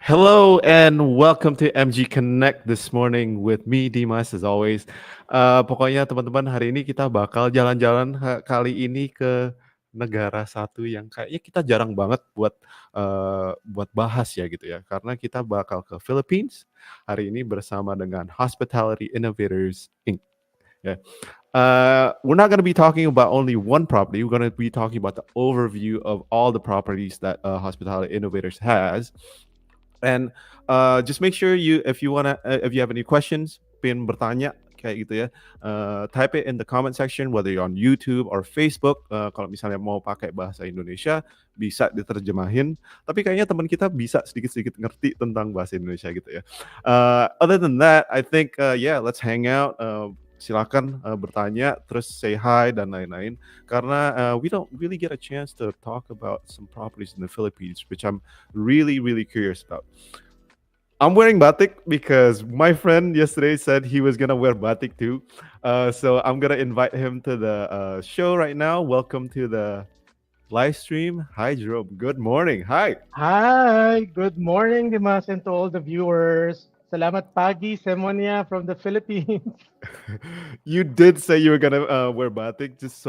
Hello and welcome to MG Connect this morning with me Dimas as always. Pokoknya teman-teman hari ini kita bakal jalan-jalan kali ini ke negara satu yang kayaknya kita jarang banget buat bahas ya gitu ya. Karena kita bakal ke Philippines hari ini bersama dengan Hospitality Innovators Inc. Ya. We're not going to be talking about only one property. We're going to be talking about the overview of all the properties that Hospitality Innovators has. And just make sure if you have any questions, pengen bertanya kayak gitu ya, type it in the comment section, whether you're on YouTube or Facebook. Kalau misalnya mau pakai bahasa Indonesia, bisa diterjemahin. Tapi kayaknya teman kita bisa sedikit-sedikit ngerti tentang bahasa Indonesia gitu ya. Other than that, I think yeah, let's hang out. Silakan bertanya, terus say hi dan lain-lain. Karena we don't really get a chance to talk about some properties in the Philippines, which I'm really, really curious about. I'm wearing batik because my friend yesterday said he was gonna wear batik too. So I'm gonna invite him to the show right now. Welcome to the live stream. Hi, Jerome. Good morning. Hi. Hi, good morning, Dimas, and to all the viewers. Salamat pagi, Semonia from the Philippines. You did say you were gonna wear batik, just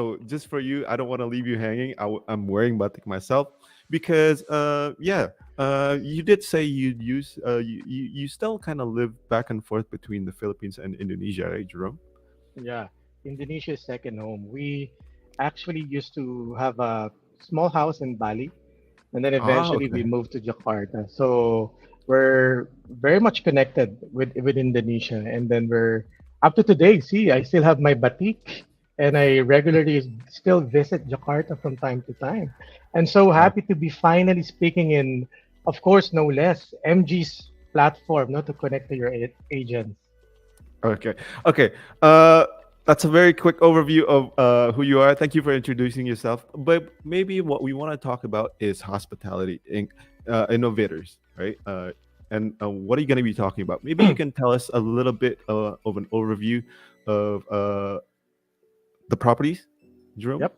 for you. I don't want to leave you hanging. I'm wearing batik myself because yeah, you did say you still kind of live back and forth between the Philippines and Indonesia, right, Jerome? Yeah, Indonesia is second home. We actually used to have a small house in Bali, and then Ah, eventually we okay. moved to Jakarta. So we're very much connected with Indonesia, and then we're up to today. See, I still have my batik, and I regularly still visit Jakarta from time to time. And so Ah, happy to be finally speaking in, of course, no less, MG's platform, not to connect to your agents. okay. Okay. Uh, that's a very quick overview of who you are. Thank you for introducing yourself. But maybe what we want to talk about is hospitality innovators, right? And what are you going to be talking about? Maybe you can tell us a little bit of an overview of the properties, Jerome. Yep.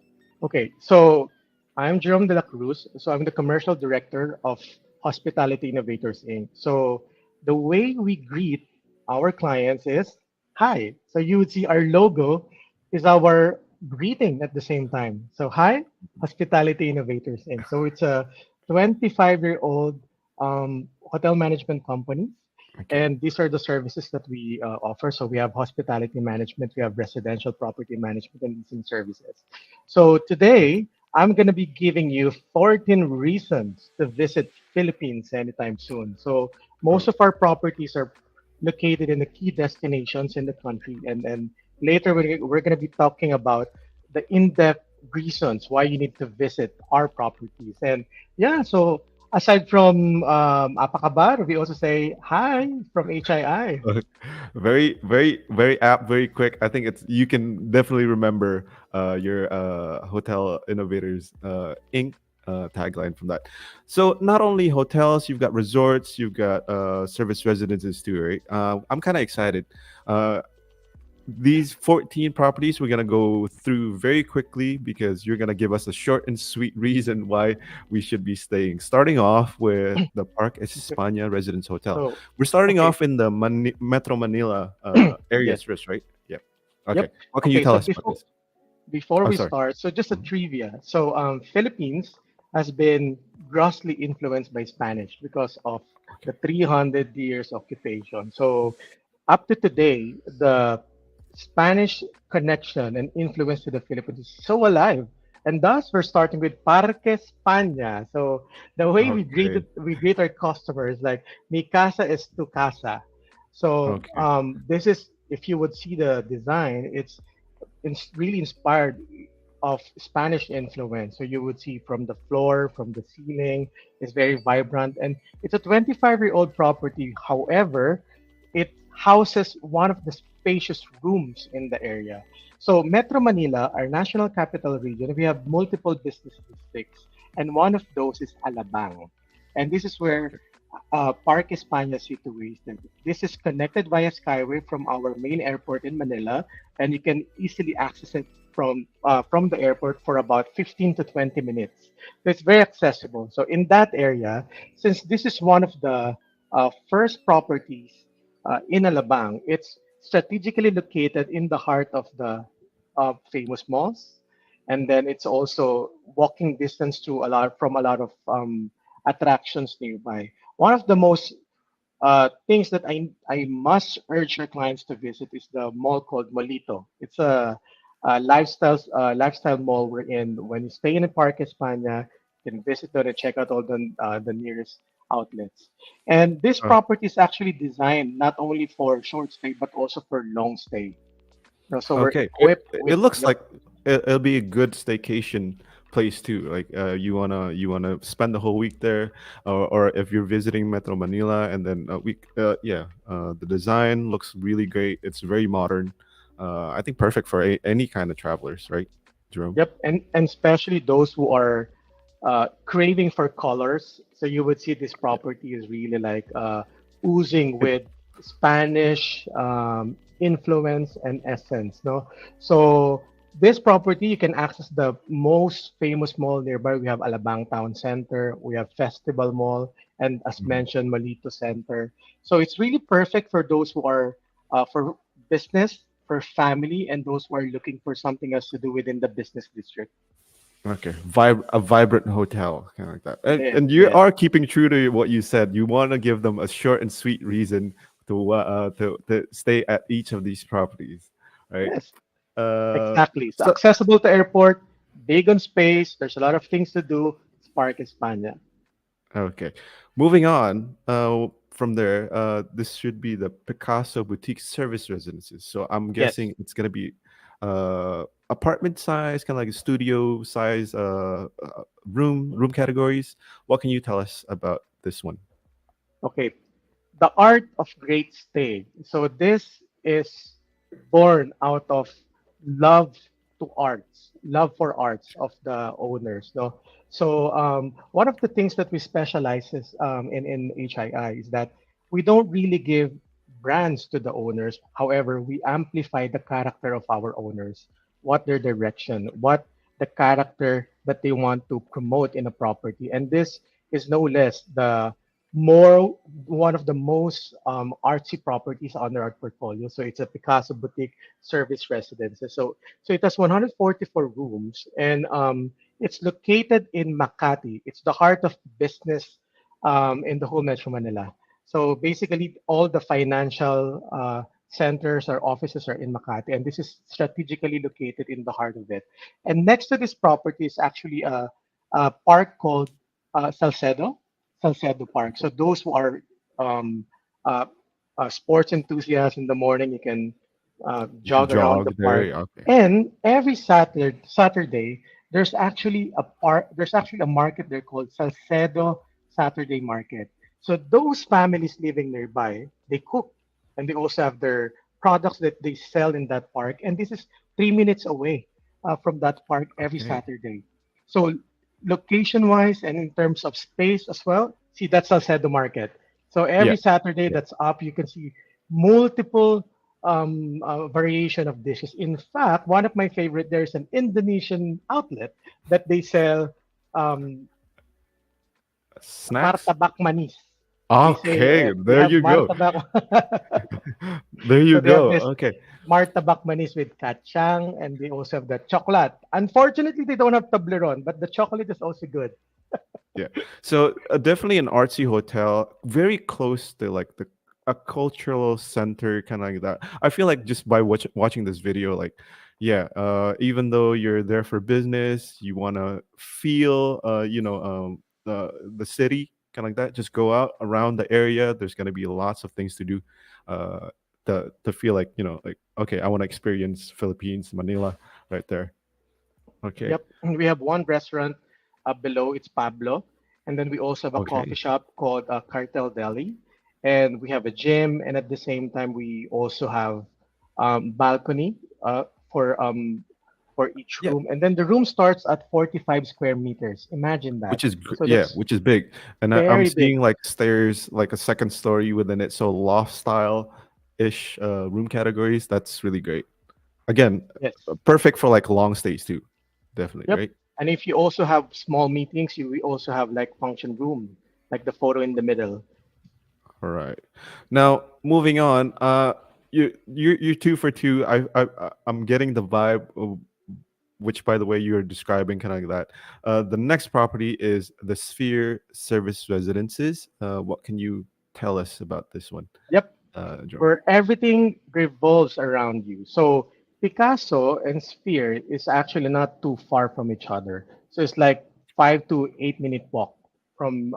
Okay. So I'm Jerome de la Cruz. So I'm the commercial director of Hospitality Innovators Inc. So the way we greet our clients is hi. So you would see our logo is our greeting at the same time. So hi, Hospitality Innovators Inc. So it's a 25-year-old hotel management company. Okay. And these are the services that we offer. So we have hospitality management, we have residential property management, and leasing services. So today, I'm going to be giving you 14 reasons to visit Philippines anytime soon. So most Oh, of our properties are located in the key destinations in the country. And then later, we're going to be talking about the in-depth reasons why you need to visit our properties. And yeah, so aside from Apakabar, we also say hi from HII. very, very, very apt, very quick. I think it's you can definitely remember your hotel innovators Inc. Tagline from that. So not only hotels, you've got resorts, you've got service residences too, right? I'm kind of excited. Uh, these 14 properties we're going to go through very quickly because you're going to give us a short and sweet reason why we should be staying. Starting off with the Park España Residence Hotel. So, We're starting okay, off in the Metro Manila yes, areas first, right? Yeah. Okay. yep. What can you Okay, tell so us about this? before Oh, we sorry. start, so just a Mhm. trivia. So Philippines has been grossly influenced by Spanish because of Okay. the 300 years occupation. So up to today, the Spanish connection and influence to the Philippines is so alive. And thus, we're starting with Parque España. So the way Okay. we greet our customers, like mi casa es tu casa. So Okay. this is, if you would see the design, it's really inspired of Spanish influence. So you would see from the floor, from the ceiling, it's very vibrant. And it's a 25-year-old property. However, it houses one of the spacious rooms in the area. So Metro Manila, our national capital region, we have multiple business districts. And one of those is Alabang. And this is where Okay. Park España situated. This is connected via Skyway from our main airport in Manila, and you can easily access it from the airport for about 15 to 20 minutes. So it's very accessible. So in that area, since this is one of the first properties in Alabang, it's strategically located in the heart of the famous malls, and then it's also walking distance to a lot of attractions nearby. One of the most things that I must urge your clients to visit is the mall called Molito. It's a lifestyle mall wherein when you stay in Parque España, you can visit there and check out all the nearest outlets. And this Oh, property is actually designed not only for short stay but also for long stay. So we're okay. equipped It with looks like it'll be a good staycation place too. Like you wanna spend the whole week there, or if you're visiting Metro Manila, and then yeah, the design looks really great. It's very modern. I think perfect for any kind of travelers, right, Jerome? Yep, and especially those who are craving for colors. So you would see this Yeah. property is really like oozing It, with Spanish influence and essence. No, so this property you can access the most famous mall nearby. We have Alabang Town Center, we have Festival Mall, and as Mhm. mentioned, Malito Center. So it's really perfect for those who are for business, for family, and those who are looking for something else to do within the business district. Okay, a vibrant hotel, kind of like that. Yes, And you yes, are keeping true to what you said. You want to give them a short and sweet reason to stay at each of these properties, right? yes, Uh, exactly. So so accessible to airport, big on space. There's a lot of things to do. Spark España. okay, moving on. From there, this should be the Picasso Boutique Service Residences. So I'm Yes. guessing it's gonna be apartment size, kind of like a studio size, room categories. What can you tell us about this one? Okay. The art of great stay. So this is born out of love to arts, love for arts of the owners. No, so one of the things that we specializes in HII is that we don't really give brands to the owners. However, we amplify the character of our owners, what their direction, what the character that they want to promote in a property, and this is no less the more one of the most artsy properties under our portfolio. So it's a Picasso boutique service residence. So it has 144 rooms, and it's located in Makati. It's the heart of business in the whole Metro Manila. So basically, all the financial centers or offices are in Makati, and this is strategically located in the heart of it. And next to this property is actually a park called Salcedo Park. So those who are um, uh, sports enthusiasts in the morning, you can You can jog around the jog there. park. Yeah, okay. And every Saturday, there's actually a market there called Salcedo Saturday Market. So those families living nearby, they cook, and they also have their products that they sell in that park. And this is 3 minutes away from that park every Okay. Saturday. So location wise and in terms of space as well, see that's Salcedo Market. So Yeah. every Saturday Yeah. that's up, you can see multiple variation of dishes. In fact, one of my favorite, there's an Indonesian outlet that they sell um, Snacks. martabak manis. They say Okay, we there have you go. martabak. There you So they have go. this Okay. martabak manis with kachang, and they also have the chocolate. Unfortunately, they don't have Toblerone, but the chocolate is also good. Yeah. So definitely an artsy hotel, very close to like the a cultural center, kind of like that. I feel like just by watching this video, like, yeah, even though you're there for business, you want to feel, the city, kind of like that. Just go out around the area. There's gonna be lots of things to do, uh, to feel like like okay, I want to experience Philippines, Manila, right there. Okay. Yep. And we have one restaurant below, it's Pablo. And then we also have a coffee Okay. shop called Cartel Deli. And we have a gym. And at the same time, we also have balcony for for each Yeah, room. And then the room starts at 45 square meters. Imagine that. So yeah, that's which is big. And I'm very big. seeing like stairs, like a second story within it. So loft style ish room categories. That's really great. Again, Yes. perfect for like long stays too. Definitely, Yep. right? And if you also have small meetings, we also have like function room, like the photo in the middle. All right. Now moving on. You're two for two. I'm getting the vibe of, which by the way you're describing kind of like that. The next property is the Sphere Service Residences. What can you tell us about this one, Yep. Jerome? Where everything revolves around you. So Picasso and Sphere is actually not too far from each other. So it's like 5 to 8 minute walk from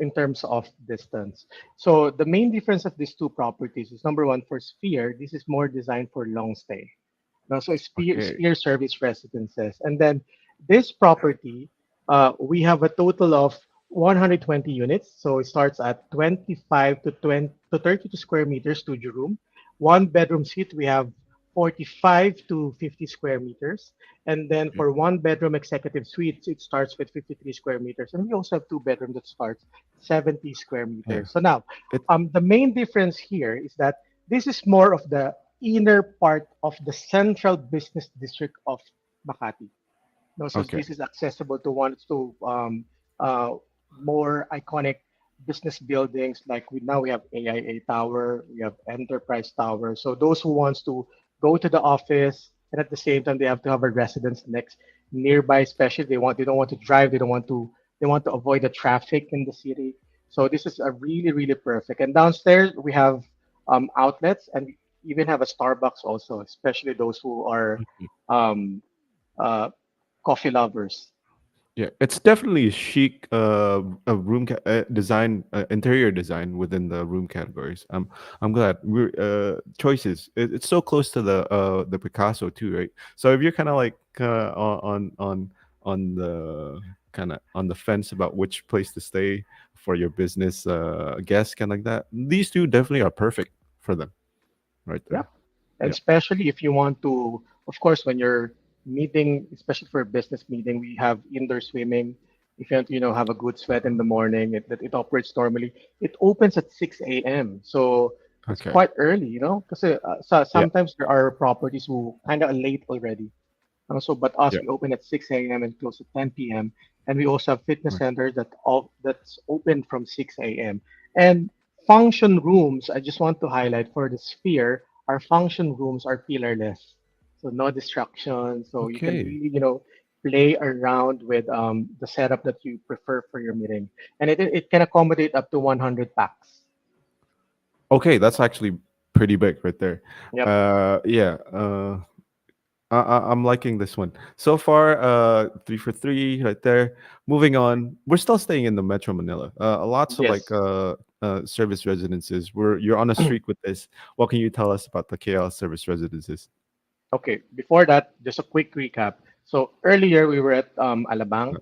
in terms of distance. So the main difference of these two properties is number one for Sphere, this is more designed for long stay. Now, so Okay. Sphere Service Residences. And then this property, we have a total of 120 units. So it starts at 25 to 20 to 32 square meters studio room. One bedroom suite, we have 45 to 50 square meters. And then Okay. for one bedroom executive suite, it starts with 53 square meters. And we also have two bedrooms that starts 70 square Yeah. meters. So now, It. the main difference here is that this is more of the inner part of the central business district of Makati. No, so Okay. this is accessible to one to uh, more iconic business buildings. Like now we have AIA Tower, we have Enterprise Tower. So those who wants to go to the office and at the same time they have to have a residence next nearby, especially they don't want to drive, they want to avoid the traffic in the city. So this is a really perfect. And downstairs we have outlets and we even have a Starbucks also, especially those who are um, uh, coffee lovers. Yeah, it's definitely a chic design, interior design within the room categories. I'm glad we're choices. It's so close to the Picasso too, right? So if you're kind of like on the kind of on the fence about which place to stay for your business guests, kind of like that, these two definitely are perfect for them, right Yep. there. And Yeah. especially if you want to, of course, when you're meeting, especially for a business meeting, we have indoor swimming. If you want to, have a good sweat in the morning, it operates normally. It opens at 6 a.m. So it's Okay. quite early, because so Yeah. sometimes there are properties who kind of late already. So, but us, Yeah. we open at 6 a.m. and close at 10 p.m. And we also have fitness Right. centers that's open from 6 a.m. And function rooms, I just want to highlight for the Sphere, our function rooms are pillarless. So no distractions. So you can Okay. really, play around with the setup that you prefer for your meeting. And it can accommodate up to 100 packs. Okay, that's actually pretty big right there. Yep. Yeah. I'm liking this one so far. Three for three right there. Moving on, we're still staying in the Metro Manila. Lots of like Yes. service residences. You're on a streak with this. What can you tell us about the KL service residences? Okay, before that, just a quick recap. So earlier we were at Alabang,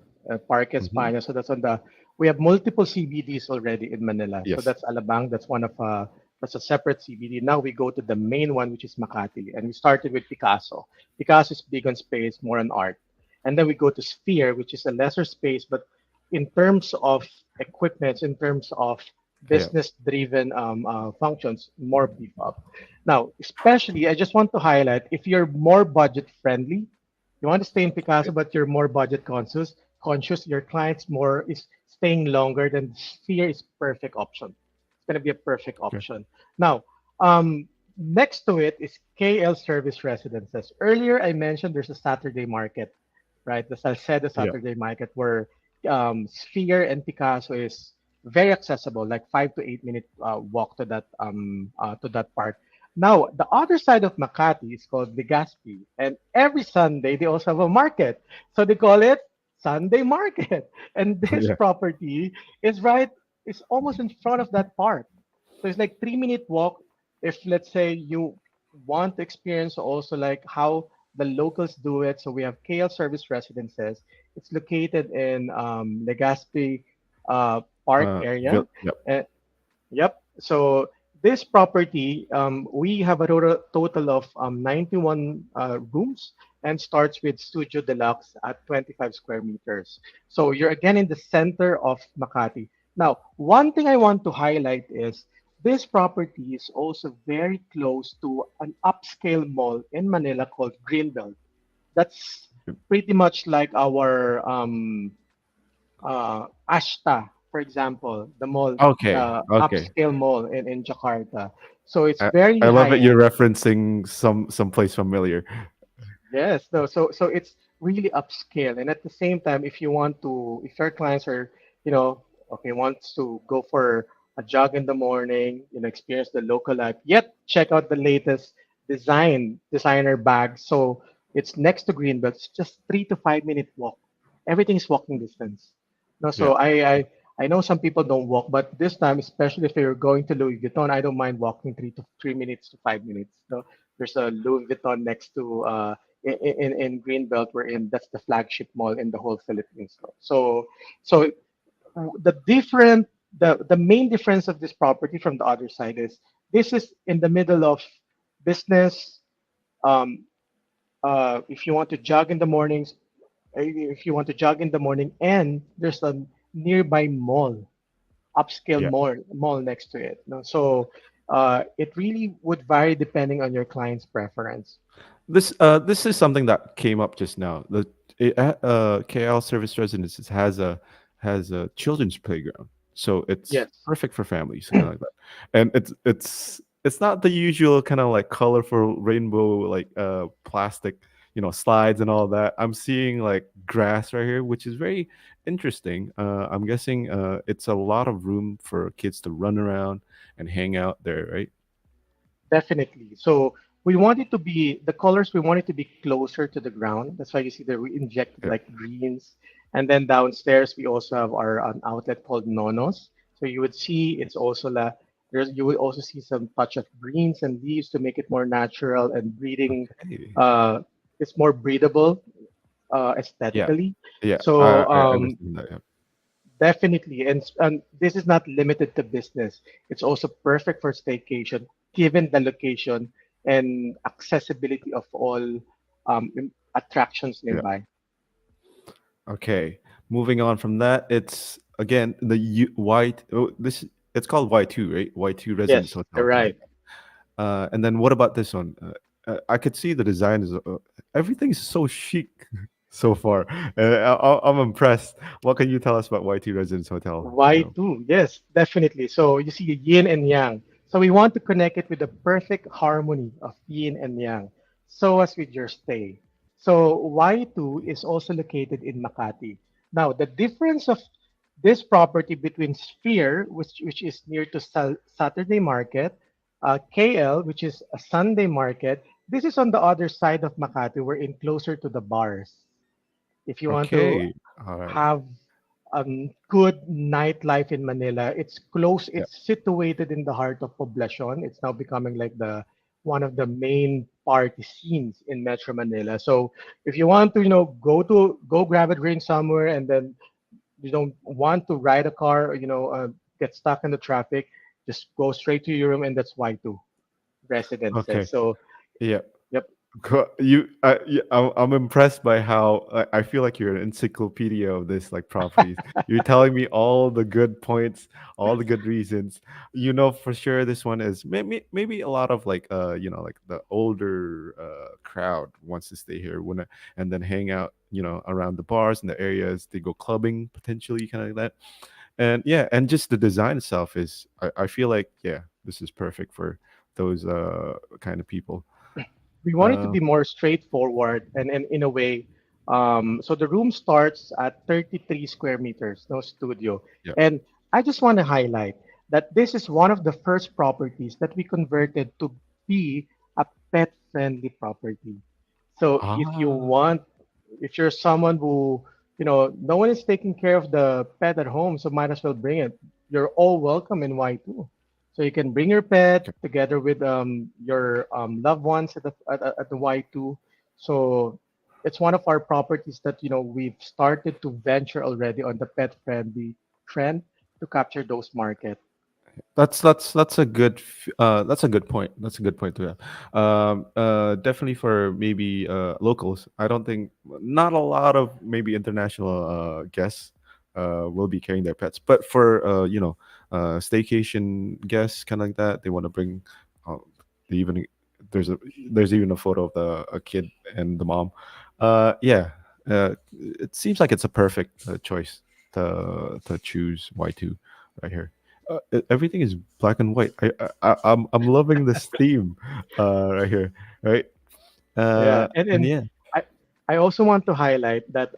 Parque Mm-hmm. España. So we have multiple CBDs already in Manila. So Yes. that's Alabang. That's a separate CBD. Now we go to the main one, which is Makati, and we started with Picasso. Picasso is big on space, more on art, and then we go to Sphere, which is a lesser space, but in terms of equipment, in terms of KL. business-driven functions, more beef up. Now, especially, I just want to highlight if you're more budget friendly, you want to stay in Picasso, but you're more budget conscious, your clients more is staying longer, then Sphere is perfect option. It's going to be a perfect Okay. option. Now, next to it is KL Service Residences. Earlier, I mentioned there's a Saturday market, right? The Salcedo Yeah. Saturday market where Sphere and Picasso is very accessible, like 5 to 8 minute walk to that park. Now, the other side of Makati is called Legazpi, and every Sunday they also have a market. So they call it Sunday Market. And this Yeah. property is right, it's almost in front of that park. So it's like 3 minute walk. If let's say you want to experience also like how the locals do it. So we have KL Service Residences. It's located in Legazpi Park area. Yep. Uh, Yep. So This property, we have a total of 91 rooms and starts with Studio Deluxe at 25 square meters. So you're again in the center of Makati. Now, one thing I want to highlight is this property is also very close to an upscale mall in Manila called Greenbelt. That's pretty much like our Ashta, for example, the mall, Okay, the okay. upscale mall in Jakarta. So it's I very I love high it. You're end. referencing some place familiar. Yes, no, so it's really upscale, and at the same time, if you want to, if your clients are, okay, wants to go for a jog in the morning, experience the local life, yet check out the latest designer bags. So it's next to Greenbelt. It's just 3 to 5 minute walk. Everything's walking distance. No, Yeah. so I know some people don't walk, but this time, especially if you're going to Louis Vuitton, I don't mind walking 3 minutes to 5 minutes. No, there's a Louis Vuitton next to in Greenbelt we're in. That's the flagship mall in the whole Philippines. So the different the main difference of this property from the other side is this is in the middle of business. Um, if you want to jog in the mornings, if you want to jog in the morning, and there's a nearby mall, upscale Yeah. mall next to it. No? So it really would vary depending on your client's preference. This is something that came up just now. KL Service Residences has a children's playground, so it's Yes. perfect for families, kind of like that. And it's not the usual kind of like colorful rainbow like plastic, slides and all that. I'm seeing like grass right here, which is very interesting. I'm guessing it's a lot of room for kids to run around and hang out there, right? Definitely. So we want it to be the colors. We want it to be closer to the ground. That's why you see that we injected Yeah. like greens, and then downstairs we also have our an outlet called Nonos. So you would see it's also there's you would also see some touch of greens and leaves to make it more natural and breathing. Okay. Uh, it's more breathable Yeah. aesthetically. Yeah. So I understand that. Yeah. definitely, and this is not limited to business. It's also perfect for staycation, given the location and accessibility of all attractions Yeah. nearby. Okay. Moving on from that, it's again the white. Oh, this it's called Y2, right? Y2 Residence Yes, you're Hotel, kind of right. like that. And then what about this one? I could see the design is everything's so chic so far. I'm impressed. What can you tell us about Y2 Residence Hotel? Why too? Yes, definitely. So you see yin and yang. So we want to connect it with the perfect harmony of yin and yang. So as with your stay. So Y2 is also located in Makati. Now, the difference of this property between Sphere, which is near to Saturday Market, KL, which is a Sunday Market, this is on the other side of Makati. We're in closer to the bars. If you want to Okay. All right. have good nightlife in Manila. It's close. Yeah. It's situated in the heart of Poblacion. It's now becoming like the one of the main party scenes in Metro Manila. So if you want to, go grab a drink somewhere, and then you don't want to ride a car, or, get stuck in the traffic, just go straight to your room, and that's Y2 residences. Okay. So Yeah. yep. I'm impressed by how I feel like you're an encyclopedia of this like properties. You're telling me all the good points, all the good reasons. You know for sure this one is maybe a lot of like like the older crowd wants to stay here and then hang out around the bars and the areas. They go clubbing potentially, kind of like that. And yeah, and just the design itself is I feel like yeah, this is perfect for those kind of people. We want it to Uh, be more straightforward and in a way. So the room starts at 33 square meters, no studio. yeah. And I just want to highlight that this is one of the first properties that we converted to be a pet friendly property. So Ah, if you're someone who, no one is taking care of the pet at home, so might as well bring it. You're all welcome in Y2. So you can bring your pet okay. together with your loved ones at the Y2. So it's one of our properties that we've started to venture already on the pet friendly trend to capture those market. That's a that's a good point. That's a good point to have. Definitely for maybe locals. I don't think not a lot of maybe international guests will be carrying their pets, but for staycation guests, kind of like that, they want to bring. Uh, they even there's a there's even a photo of the a kid and the mom. Yeah, it seems like it's a perfect choice to choose Y2 right here. Everything is black and white. I'm loving this theme right here, right? Yeah, And and yeah, I I also want to highlight that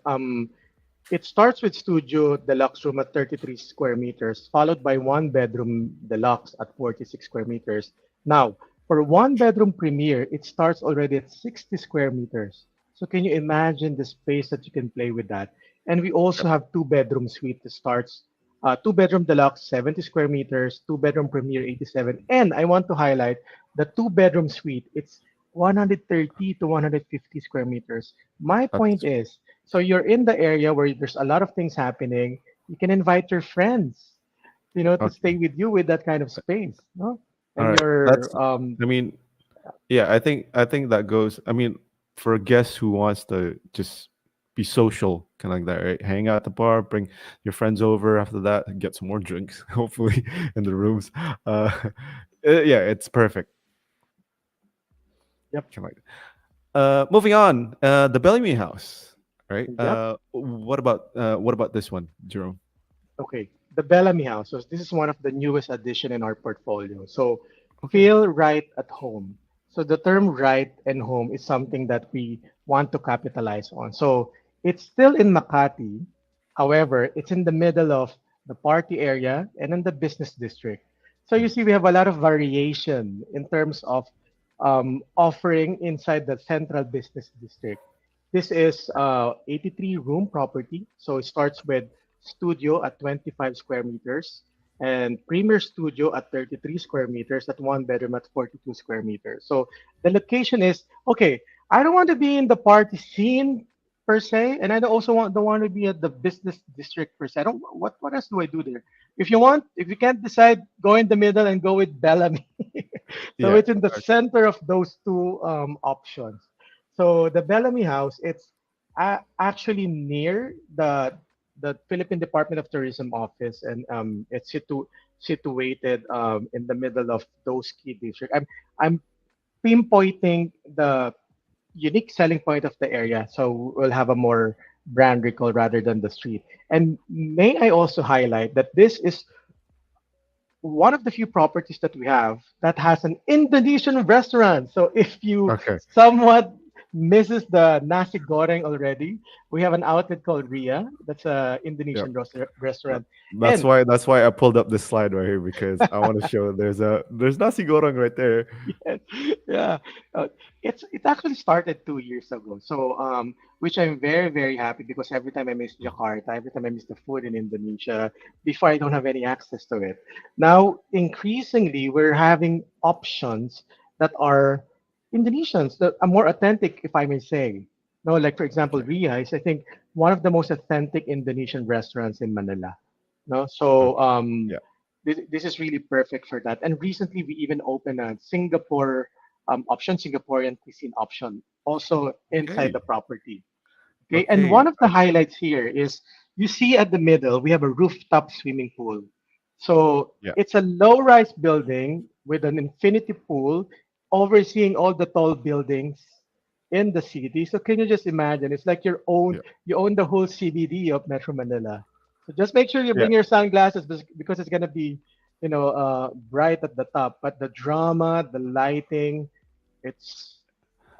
it starts with studio deluxe room at 33 square meters, followed by one bedroom deluxe at 46 square meters. Now, for one bedroom premier, it starts already at 60 square meters. So can you imagine the space that you can play with that? And we also yep, have two bedroom suite that starts two bedroom deluxe 70 square meters, two bedroom premier 87. And I want to highlight the two bedroom suite. It's 130 to 150 square meters. My point that's is, so you're in the area where there's a lot of things happening. You can invite your friends, to okay. stay with you with that kind of space, no? All And right, that's. you're I mean, yeah, I think that goes. I mean, for a guest who wants to just be social, kind of like that, right? Hang out at the bar, bring your friends over. After that, and get some more drinks, hopefully, in the rooms. Yeah, it's perfect. yep, Kind of like moving on, the Bellamy House, right? yep. What about this one, Jerome? Okay, the Bellamy House. So this is one of the newest addition in our portfolio. So Okay. feel right at home. So the term right and home is something that we want to capitalize on. So it's still in Makati. However, it's in the middle of the party area and in the business district. So you Mm, see, we have a lot of variation in terms of offering inside the central business district. This is 83 room property. So it starts with studio at 25 square meters and premier studio at 33 square meters at one bedroom at 42 square meters. So the location is okay. I don't want to be in the party scene per se, and I don't want to be at the business district per se. I don't what else do I do there? If you can't decide, go in the middle and go with Bellamy. So yeah. it's in the center of those two options. So the Bellamy House, it's actually near the Philippine Department of Tourism office, and it's situated in the middle of those key districts. I'm pinpointing the unique selling point of the area, so we'll have a more brand recall rather than the street. And may I also highlight that this is one of the few properties that we have that has an Indonesian restaurant. So if you Okay. somewhat misses the nasi goreng already, we have an outlet called Ria. That's a Yeah. Indonesian Uh, restaurant. That's And why I pulled up this slide right here because I want to show there's nasi goreng right there. yes, yeah, uh, it actually started 2 years ago. So which I'm very happy because every time I miss Jakarta, every time I miss the food in Indonesia, before I don't have any access to it. Now increasingly we're having options that are Indonesians that are more authentic, if I may say. No, like for example, Okay. Ria is I think one of the most authentic Indonesian restaurants in Manila. No, Okay. so Yeah. this is really perfect for that. And recently, we even opened a Singapore option, Singaporean cuisine option, also inside Okay. the property. Okay, and Okay. one of the highlights here is you see at the middle we have a rooftop swimming pool. So Yeah. it's a low-rise building with an infinity pool overseeing all the tall buildings in the city. So can you just imagine? It's like Yeah. you own the whole CBD of Metro Manila. So just make sure you Yeah. bring your sunglasses because it's gonna be, bright at the top. But the drama, the lighting, it's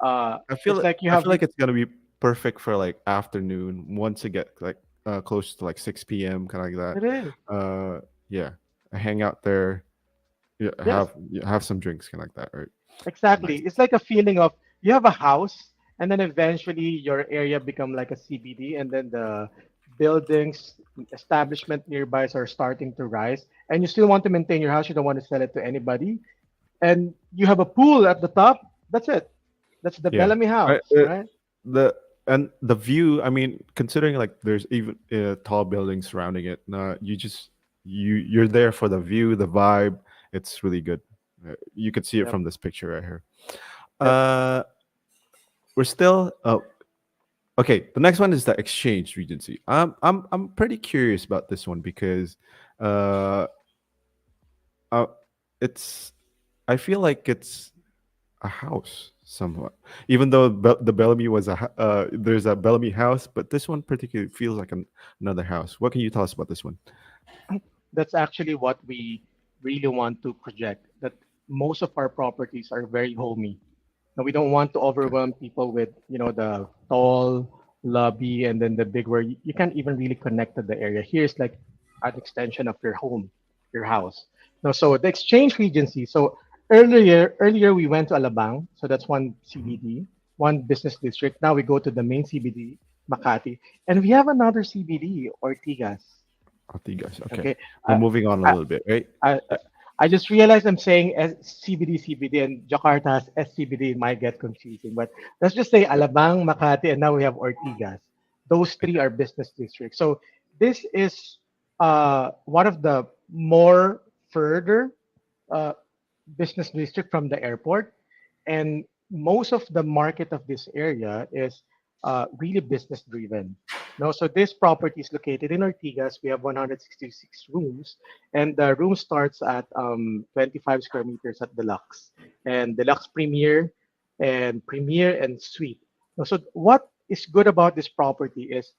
it's like you I have feel like it's gonna be perfect for like afternoon once it get like close to like 6 p.m. kind of like it is. that. Yeah, I hang out there. Yeah, Yes. have some drinks kind of like that, right? Exactly. Nice. It's like a feeling of you have a house and then eventually your area become like a CBD and then the buildings, establishment nearby are starting to rise and you still want to maintain your house. You don't want to sell it to anybody. And you have a pool at the top. That's it. That's the Yeah. Bellamy I, house, uh, right? the and the view. I mean, considering like there's even tall buildings surrounding it. You just you're there for the view, the vibe. It's really good. You could see it Yep. from this picture right here. Yep. Uh, we're still okay. The next one is the exchange regency. I'm pretty curious about this one because uh, uh it's I feel like it's a house somewhat. Even though the Bellamy was there's a Bellamy house, but this one particularly feels like another house. What can you tell us about this one? That's actually what we really want to project. That most of our properties are very homey. Now, we don't want to Okay. overwhelm people with, the tall lobby and then the big where you can't even really connect to the area. Here's like an extension of your home, your house. Now, so the exchange regency. So earlier we went to Alabang, so that's one Mhm. CBD, one business district. Now we go to the main CBD, Makati, and we have another CBD, Ortigas. Ortigas. Okay. Okay, We're uh, moving on a I, little bit, right? I, I just realized I'm saying CBD, and Jakarta has SCBD. It might get confusing, but let's just say Yeah. Alabang, Makati, and now we have Ortigas. Those three are business districts. So this is one of the more further uh, business district from the airport, and most of the market of this area is really business driven. No, so this property is located in Ortigas. We have 166 rooms, and the room starts at 25 square meters at deluxe, and deluxe premier and suite. No, so what is good about this property is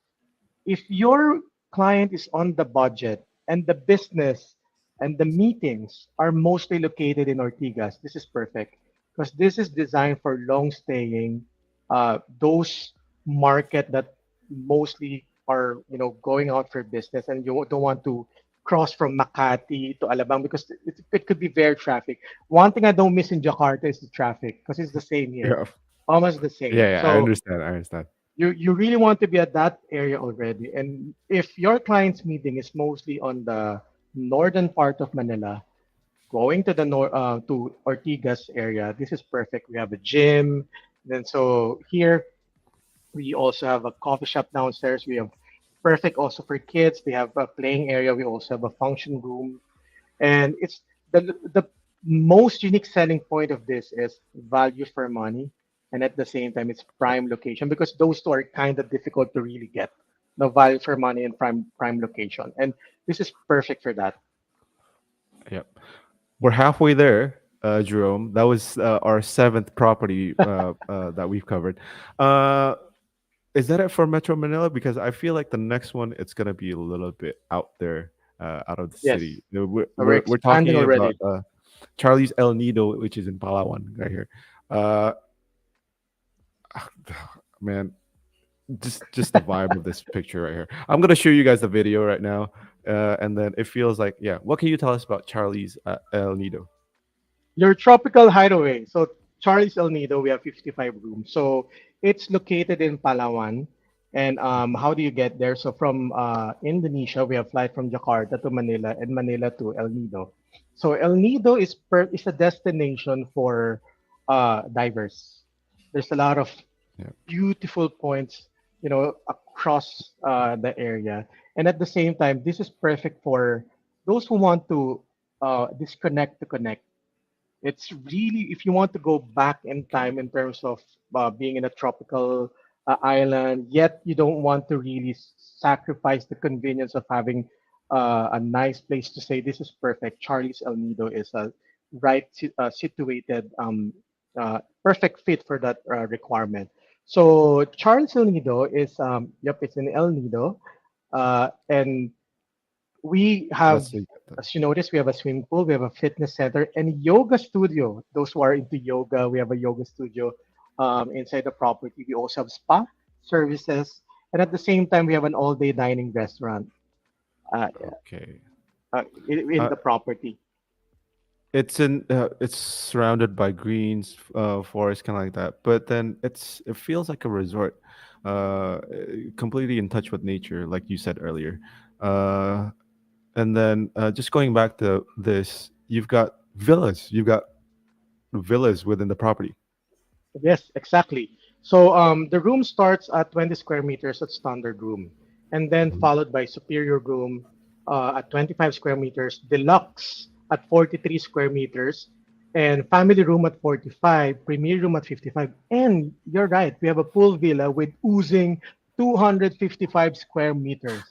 if your client is on the budget and the business and the meetings are mostly located in Ortigas, this is perfect because this is designed for long staying, those market that mostly are going out for business and you don't want to cross from Makati to Alabang because it could be very traffic. One thing I don't miss in Jakarta is the traffic because it's the same here, Yeah. almost the Yeah. same. Yeah. I So understand. I understand. you really want to be at that area already. And if your client's meeting is mostly on the northern part of Manila, going to the to Ortigas area, this is perfect. We have a gym. Then so here we also have a coffee shop downstairs. We have perfect also for kids. They have a playing area. We also have a function room, and it's the most unique selling point of this is value for money, and at the same time, it's prime location because those two are kind of difficult to really get. The value for money and prime location, and this is perfect for that. Yep. We're halfway there, Jerome. That was our seventh property that we've covered. Uh, is that it for Metro Manila? Because I feel like the next one it's gonna be a little bit out there, out of the Yes, city. You know, We're so we're we're, we're expanding talking about already. Charlie's El Nido, which is in Palawan, right here. Uh, man, just the vibe of this picture right here. I'm gonna show you guys the video right now, and then it feels like yeah. What can you tell us about Charlie's El Nido? Your tropical hideaway. So Charlie's El Nido, we have 55 rooms. So it's located in Palawan. And how do you get there? So from Indonesia, we have flight from Jakarta to Manila and Manila to El Nido. So El Nido is a destination for divers. There's a lot of Yeah. beautiful points, across the area. And at the same time, this is perfect for those who want to disconnect to connect. It's really, if you want to go back in Okay. time in terms of being in a tropical island, yet you don't want to really sacrifice the convenience of having a nice place to stay. This is perfect. Charlie's El Nido is a situated, perfect fit for that requirement. So Charles El Nido is, yep, it's in El Nido, and we have, Let's see. as you notice, we have a swimming pool, we have a fitness center, and yoga studio. Those who are into yoga, we have a yoga studio inside the property. We also have spa services, and at the same time, we have an all-day dining restaurant Okay. in Uh, the property. it's surrounded by greens, forest, kind of like that. But then it feels like a resort, completely in touch with nature, like you said earlier. Uh, and then just going back to this, you've got villas within the property. Yes, exactly. So the room starts at 20 square meters at standard room, and then Mhm. followed by superior room. at 25 square meters, deluxe at 43 square meters, and family room at 45, premier room at 55. And you're right, we have a pool villa with oozing 255 square meters.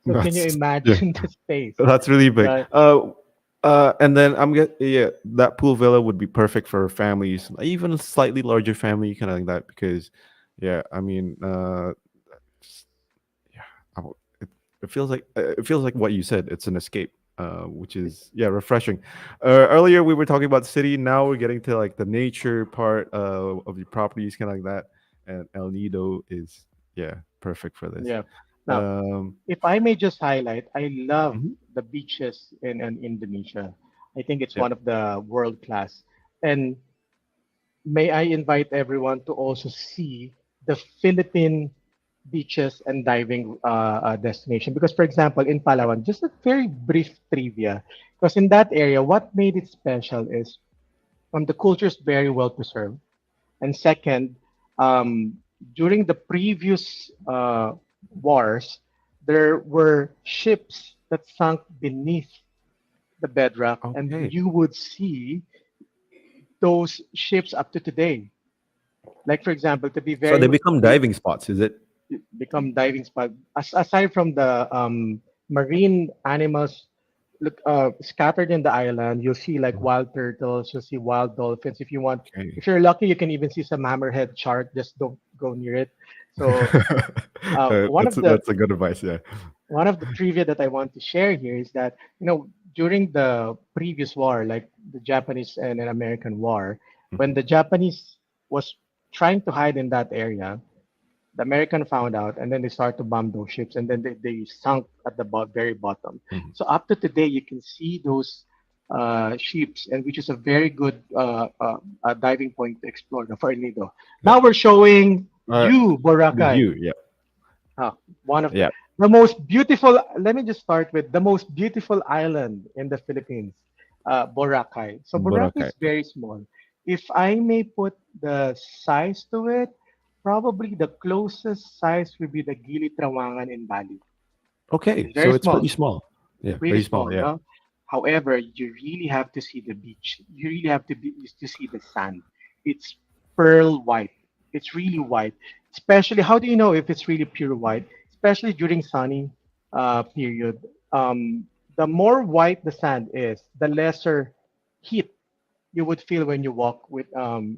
So can you That's yeah. imagine the space? That's really big. Right? And then yeah, that pool villa would be perfect for families, even a slightly larger family, kind of like that. Because, yeah, I mean, s- yeah, it feels like what you said. It's an escape, which is yeah refreshing. Earlier we were talking about the city. Now we're getting to like the nature part of the properties, kind of like that. And El Nido is yeah perfect for this. Yeah. Now, Um, if I may just highlight, I love mhm, the beaches in Indonesia. I think it's yeah. one of the world class. And may I invite everyone to also see the Philippine beaches and diving destination? Because, for example, in Palawan, just a very brief trivia, because in that area, what made it special is the culture is very well preserved. And second, um, during the previous wars, there were ships that sunk beneath the bedrock, and Okay. you would see those ships up to today. Like for example, to be So very they become to diving spots, is it? become diving spot. Aside from the marine animals look scattered in the island, you'll see like Mhm. wild turtles, you'll see wild dolphins. If you want, Okay. if you're lucky, you can even see some hammerhead shark. Just don't go near it. So one of the That's a good advice. Yeah. one of the trivia that I want to share here is that during the previous war, like the Japanese and an American war, when Mhm, the Japanese was trying to hide in that area, the American found out, and then they started to bomb those ships, and then they sunk at the very bottom. mhm. So up to today, you can see those ships, and which is a very good diving point to explore the Nido. Yeah. Now we're showing Uh, you the Boracay, view. Yeah. one of Yeah. the most beautiful. Let me just start with the most beautiful island in the Philippines, Boracay. So Boracay Boracay. is very small. If I may put the size to it, probably the closest size would be the Gili Trawangan in Bali. Okay. It's very So it's pretty small, small. Yeah. pretty Pretty small. small, Yeah. no? However, you really have to see the beach. You really have to see the sand. It's pearl white. It's really white. Especially, how do you know if it's really pure white? Especially during sunny period. The more white the sand is, the lesser heat you would feel when you walk with in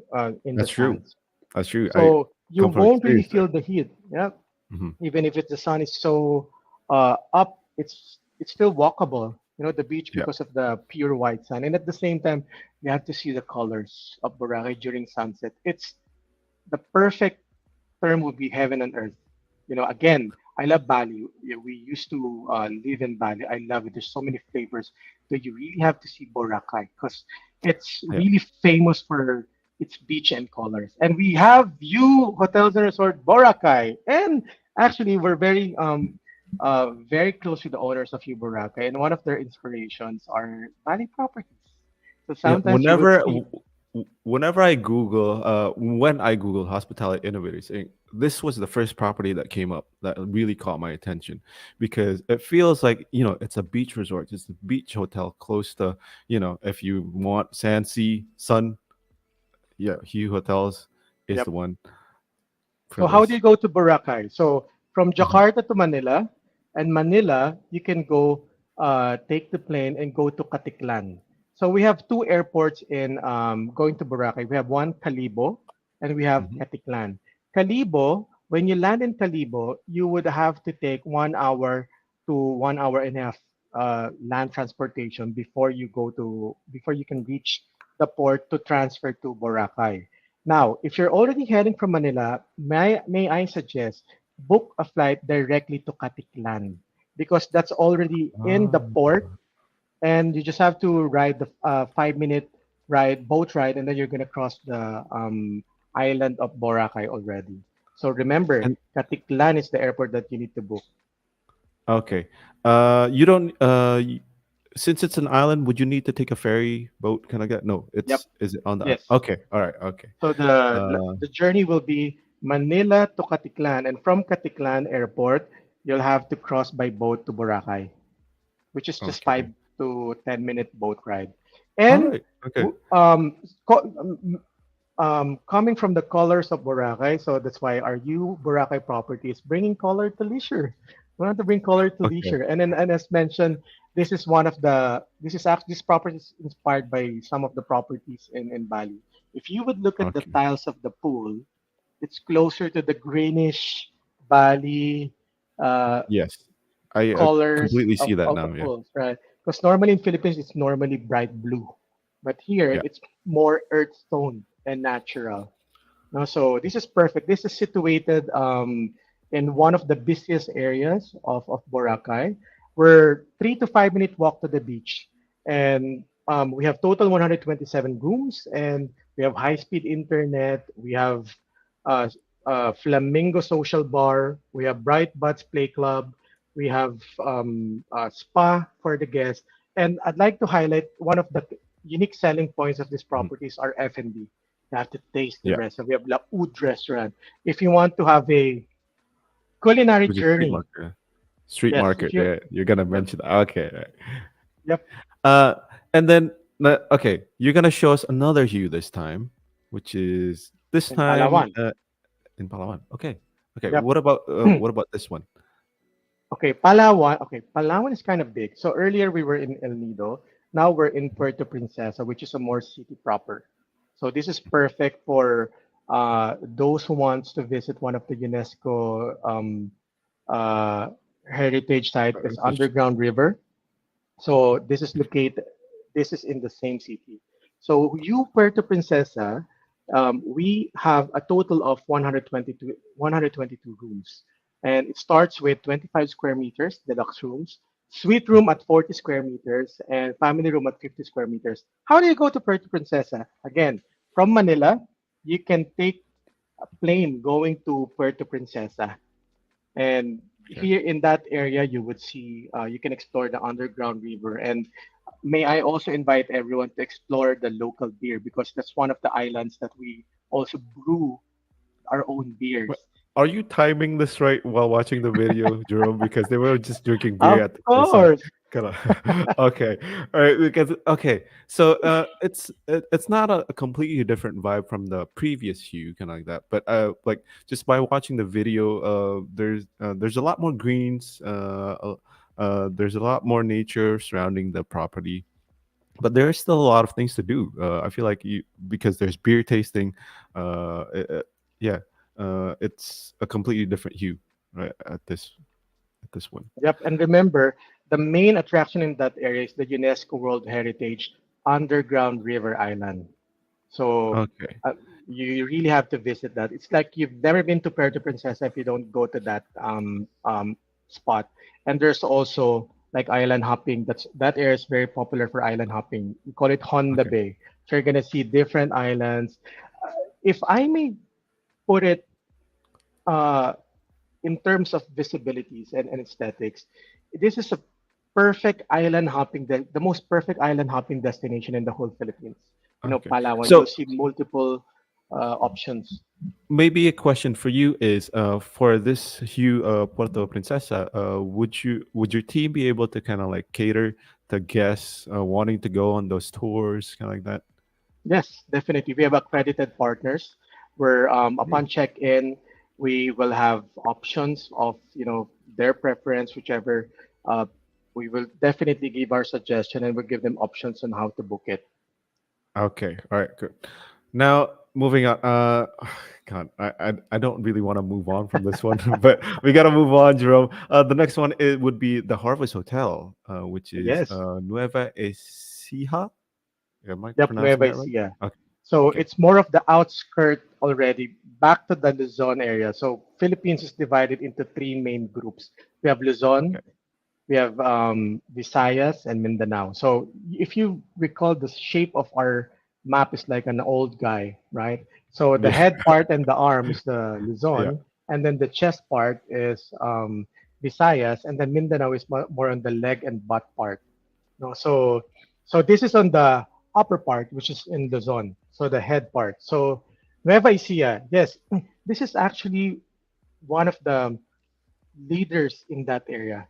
the That's true. sands. That's true. I So you come from won't really experience there. feel the heat. Yeah, Hmm. even if the sun is so up, it's still walkable. The beach Yeah. because of the pure white sun, and at the same time, you have to see the colors of Boracay during sunset. It's the perfect term would be heaven and earth. Again, I love Bali. Yeah, we used to live in Bali. I love it. There's so many flavors that you really have to see Boracay because it's Yeah. really famous for its beach and colors. And we have View Hotels and Resort Boracay. And actually, we're very close to the owners of View Boracay. And one of their inspirations are Bali properties. So Yeah. sometimes you would see, Whenever I Google, when I Google Hospitality Innovators Inc., this was the first property that came up that really caught my attention because it feels like, it's a beach resort. It's a beach hotel close to, if you want sand, sea, sun, yeah, Hugh Hotels is yep. the one for So how do this. you go to Boracay? So from Mhm, Jakarta to Manila, and Manila, you can go take the plane and go to Katiklan. So we have two airports in going to Boracay. We have one Calibo, and we have mhm. Katiklan. Calibo, when you land in Calibo, you would have to take 1 hour to 1 hour and a half land transportation before you can reach the port to transfer to Boracay. Now, if you're already heading from Manila, may I suggest book a flight directly to Katiklan because that's already in the Ah, port, and you just have to ride the 5 minute boat ride, and then you're gonna cross the island of Boracay already. So remember, and Katiklan is the airport that you need to book. okay. You don't since it's an island, would you need to take a ferry boat? Can I get no? Yep. Is it on the Yes. okay? All right. Okay. So the Uh, the journey will be Manila to Katiklan, and from Katiklan Airport, you'll have to cross by boat to Boracay. which is just Okay. 5 to 10 minute boat ride. All And right. Okay. w- um, co- coming from the colors of Boracay, so that's why our new Boracay property is bringing color to leisure. We want to bring color to Okay. leisure, and then and as mentioned, this is one of the this is actually this property is inspired by some of the properties in Bali. If you would look at the Okay. tiles of the pool, it's closer to the greenish Bali uh, Yes. I colors completely see that of the now. Yeah. pools, right? Because normally in Philippines it's normally bright blue, but here Yeah. it's more earth tone and natural. No, so this is perfect. This is situated in one of the busiest areas of Boracay. We're 3 to 5 minute walk to the beach, and we have total 127 rooms, and we have high-speed internet. We have uh, Flamingo Social Bar. We have Bright Buds Play Club. We have a spa for the guests. And I'd like to highlight one of the unique selling points of this Mhm. property is our F&B. You have to taste the Yeah. restaurant. We have La Oud restaurant. If you want to have a culinary Which is street journey, market. Yeah. Street yes, if market. you, Yeah. You're gonna yep, mention that. Okay. Right. yep, Uh, and then okay, you're gonna show us another hue this time, which is this in time Palawan, in Palawan. Okay. Okay. yep. What about this one? Okay, Palawan. Okay, Palawan is kind of big. So earlier we were in El Nido. Now we're in Mhm. Puerto Princesa, which is a more city proper. So this is perfect for those who wants to visit one of the UNESCO uh, heritage site is Just Underground River. So this is located. This is in the same city. So you Puerto Princesa, we have a total of 122 rooms, and it starts with 25 square meters deluxe rooms, suite room at 40 square meters, and family room at 50 square meters. How do you go to Puerto Princesa? Again, from Manila, you can take a plane going to Puerto Princesa. And okay. here in that area, you would see, you can explore the underground river. And may I also invite everyone to explore the local beer because that's one of the islands that we also brew our own Wha- beers. Are you timing this right while watching the video, Jerome? Because they were just drinking beer Of at the same time. course. Kinda- okay, all right. Because okay, so it's not a completely different vibe from the previous hue, kind of like that. But like just by watching the video, there's a lot more greens. There's a lot more nature surrounding the property, but there's still a lot of things to do. I feel like you because there's beer tasting. Uh, uh, uh, yeah, it's a completely different hue right at this one. Yep. And remember, the main attraction in that area is the UNESCO World Heritage Underground River Island. So Okay, uh, you really have to visit that. It's like you've never been to Puerto Princesa if you don't go to that spot. And there's also like island hopping. That area is very popular for island hopping. We call it Honda okay, Bay. So you're gonna see different islands. If I may put it uh, in terms of visibilities and aesthetics, this is a perfect island hopping, the most perfect island hopping destination in the whole Philippines. You know, okay. Palawan, you'll So see multiple options. maybe a question for you is for this hue Puerto Princesa, would your team be able to kind of like cater to guests wanting to go on those tours, kind of like that? Yes, definitely. We have accredited partners where Yeah. upon check-in, we will have options of, their preference, whichever. Uh, we will definitely give our suggestion and we'll give them options on how to book it. Okay. All right. Good. Now moving on. God, I don't really want to move on from this one, but we gotta move on, Jerome. The next one it would be the Harvest Hotel, which is Yes. Nueva Ecija. Am I Yep, pronouncing Nueva that right? Ecija. Okay. So Okay. it's more of the outskirt already, back to the Luzon area. So Philippines is divided into three main groups. We have Luzon, Okay. we have Visayas, and Mindanao. So if you recall, the shape of our map is like an old guy, right? So the Yeah. head part and the arm is the Yeah. Luzon, and then the chest part is Visayas, and then Mindanao is more on the leg and butt part. No, so this is on the upper part, which is in Luzon. So the head part. So Nueva Ecija, yes, this is actually one of the leaders in that area.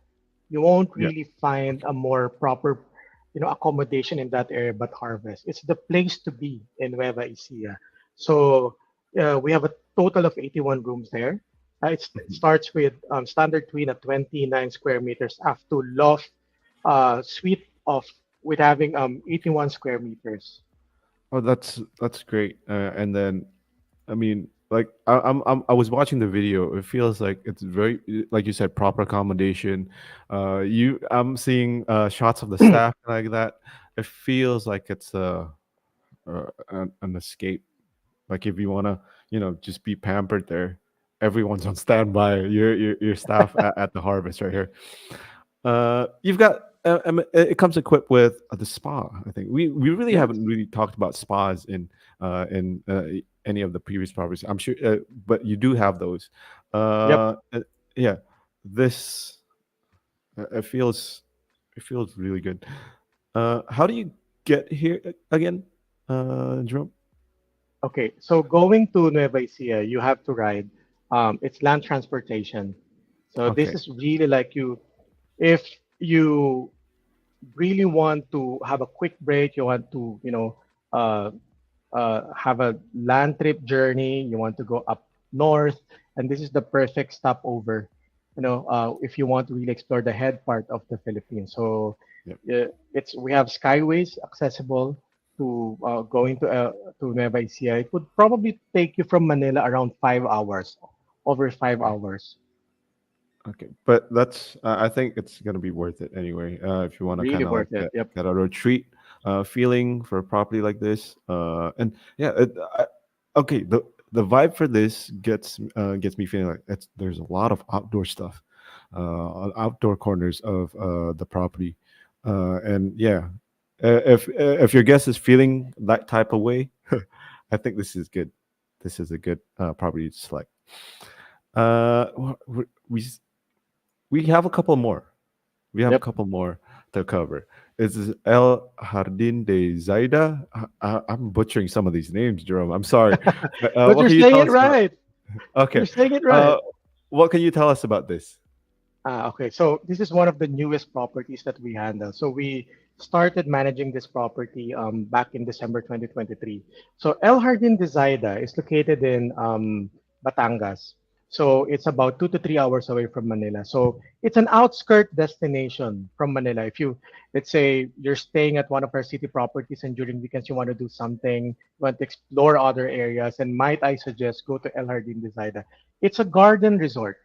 You won't Yeah. really find a more proper, accommodation in that area but Harvest. It's the place to be in Nueva Ecija. So we have a total of 81 rooms there. It Mhm. starts with standard twin at 29 square meters up to loft suite of with having 81 square meters. Oh, that's great. And then, I mean, like I was watching the video. It feels like it's very, like you said, proper accommodation. I'm seeing shots of the staff like that. It feels like it's an escape. Like if you wanna, just be pampered there, everyone's on standby. Your staff at the Harvest right here. You've got. It comes equipped with the spa. I think we really Yes. haven't really talked about spas in any of the previous properties. I'm sure, but you do have those. Yep. Yeah, this it feels really good. How do you get here again, Jerome? Okay. So going to Nueva Ecija, you have to ride. It's land transportation. So this Okay. is really like if you really want to have a quick break, you want to, uh, have a land trip journey, you want to go up north, and this is the perfect stopover, if you want to really explore the head part of the Philippines. So Yeah. it's we have skyways accessible to going to Nueva Ecija. It would probably take you from Manila around 5 hours, over five Okay. hours. Okay, but that's I think it's gonna be worth it anyway. If you want to Really kind of like worth it. Yep. get a retreat feeling for a property like this, and yeah, okay. The vibe for this gets me feeling like there's a lot of outdoor stuff, outdoor corners of the property, and yeah, if your guest is feeling that type of way, I think this is good. This is a good property to select. We we have a couple more. We have a Yep. couple more to cover. This is El Jardín de Zaida. I'm butchering some of these names, Jerome. I'm sorry. But, But what you're can you saying tell it us about? right. You're Okay. saying it right. Uh, what can you tell us about this? Okay, so this is one of the newest properties that we handle. So we started managing this property back in December 2023. So El Jardín de Zaida is located in Batangas. So it's about 2 to 3 hours away from Manila. So it's an outskirt destination from Manila. If you, let's say, you're staying at one of our city properties and during weekends you want to do something, you want to explore other areas, and might I suggest go to El Jardín de Zaida. It's a garden resort.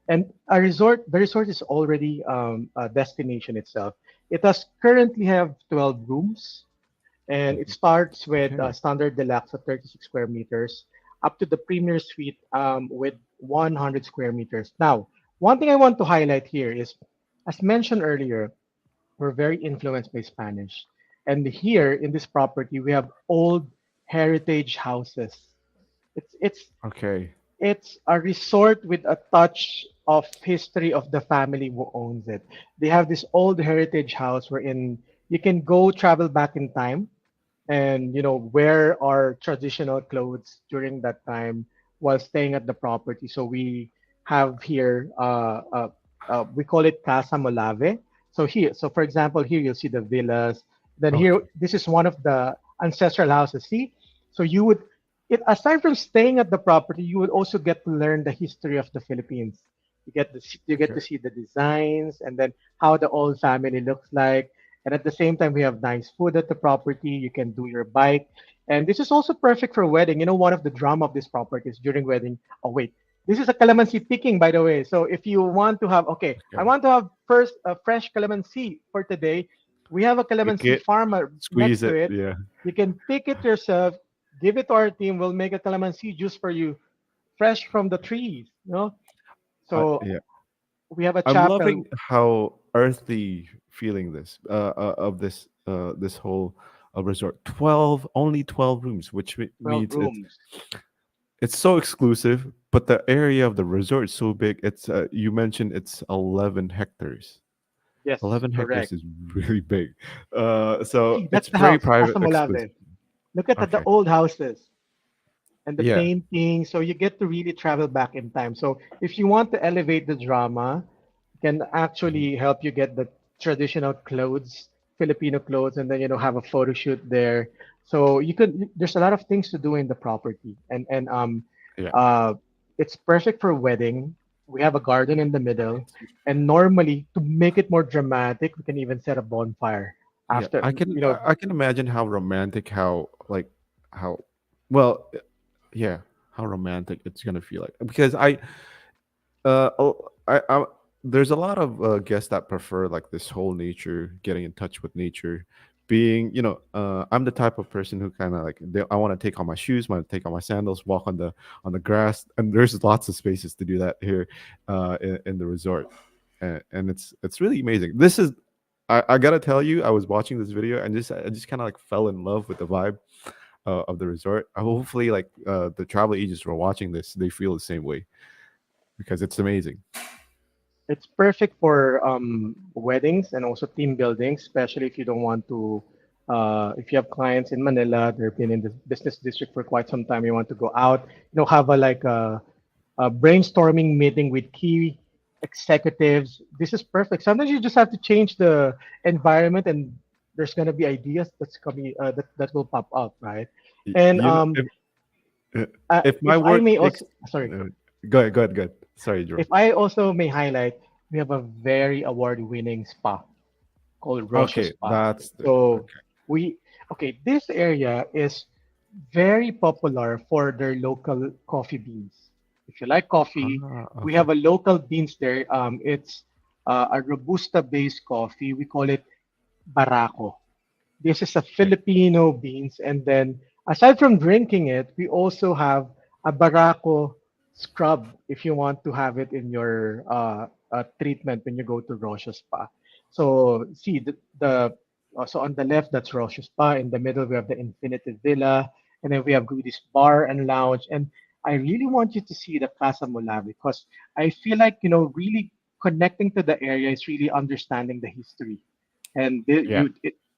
And the resort is already a destination itself. It does currently have 12 rooms, and it Mhm. starts with Okay. standard deluxe at 36 square meters up to the premier suite with 100 square meters. Now, one thing I want to highlight here is, as mentioned earlier, we're very influenced by Spanish. And here in this property, we have old heritage houses. It's Okay. it's a resort with a touch of history of the family who owns it. They have this old heritage house wherein you can go travel back in time and wear our traditional clothes during that time while staying at the property. So we have here we call it Casa Molave. So for example, here you'll see the villas. Then here, Okay. this is one of the ancestral houses. See, so you would aside from staying at the property, you would also get to learn the history of the Philippines. You get Okay. to see the designs and then how the old family looks like, and at the same time, we have nice food at the property. You can do your bike. And this is also perfect for wedding. One of the drama of this property is during wedding. Oh, wait. This is a calamansi picking, by the way. So if you want to have, okay, I Okay. want to have first a fresh calamansi for today. We have a Pick calamansi it, farmer squeeze next to it. it. Yeah. You can pick it yourself, give it to our team. We'll make a calamansi juice for you, fresh from the trees. So Yeah. we have a I'm loving chapel, how earthy feeling this of this whole resort. 12 rooms, which 12 means rooms. it's so exclusive, but the area of the resort is so big. It's you mentioned it's 11 hectares. Yes, 11 hectares correct. is really big. So See, it's that's the very house, private, Casa exclusive. Molave. Look at the Okay. old houses and the Yeah. painting. So you get to really travel back in time. So if you want to elevate the drama, can Mhm. actually help you get the traditional clothes, Filipino clothes, and then have a photo shoot there. So you could there's a lot of things to do in the property, and Yeah. uh, it's perfect for wedding. We have a garden in the middle, and normally to make it more dramatic, we can even set a bonfire Yeah, after. I can imagine how romantic, how like how well, yeah, how romantic it's gonna feel like because I there's a lot of guests that prefer like this whole nature, getting in touch with nature, being I'm the type of person who kind of like I want to take off my shoes, want to take off my sandals, walk on the grass, and there's lots of spaces to do that here in the resort, and it's really amazing. This is I gotta tell you, I was watching this video and I just kind of like fell in love with the vibe of the resort. Hopefully, like the travel agents who are watching this, they feel the same way because it's amazing. It's perfect for weddings and also team building, especially if you don't want to. If you have clients in Manila, they've been in the business district for quite some time. You want to go out, have a brainstorming meeting with key executives. This is perfect. Sometimes you just have to change the environment, and there's gonna be ideas that's coming that will pop up, right? And You know, uh, if my if I work may takes, also, sorry, uh, go ahead. Sorry, Jerome. if I also may highlight, we have a very award-winning spa called Rocha Okay, Spa. that's the So okay. we okay, this area is very popular for their local coffee beans. If you like coffee, we Okay, have a local beans there. It's a robusta-based coffee. We call it Barako. This is a okay, Filipino beans. And then aside from drinking it, we also have a Barako scrub if you want to have it in your treatment when you go to Rocha Spa. So see so on the left that's Rocha Spa. In the middle we have the Infinity Villa, and then we have Rudy's Bar and Lounge. And I really want you to see the Casa Mulavi because I feel like really connecting to the area is really understanding the history, and yeah,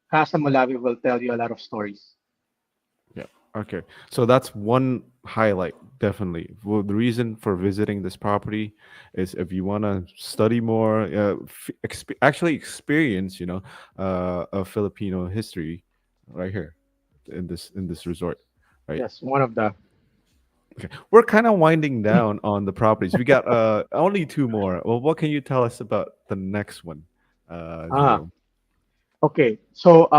Casa Mulavi will tell you a lot of stories. yeah. Okay, so that's one highlight, definitely. Well, the reason for visiting this property is if you want to study more, actually experience, a Filipino history, right here in this resort, right? Yes, one of the Okay. We're kind of winding down on the properties. We got only two more. Well, what can you tell us about the next one, ah Jerome? okay. So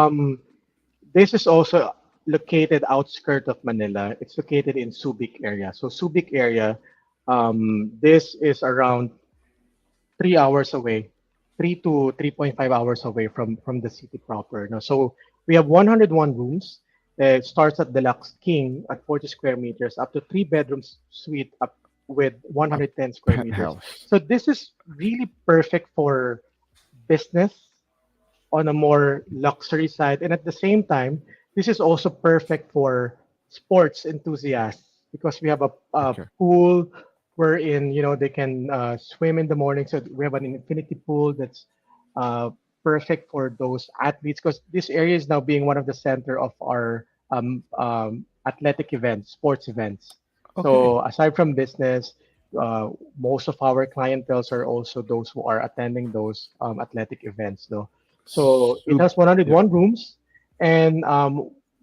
this is also located outskirt of Manila. It's located in Subic area. So Subic area, this is around 3 hours away, 3 to 3.5 hours away from the city proper. No, so we have 101 rooms. It starts at Deluxe King at 40 square meters, up to three bedrooms suite up with A 110 square meters. penthouse. So this is really perfect for business on a more luxury side. And at the same time, this is also perfect for sports enthusiasts because we have a Okay. pool wherein they can swim in the morning. So we have an infinity pool that's uh, perfect for those athletes because this area is now being one of the center of our athletic events, sports events. Okay. So aside from business, uh, most of our clientels are also those who are attending those athletic events, though. So it Soup. has Yeah. 101 rooms and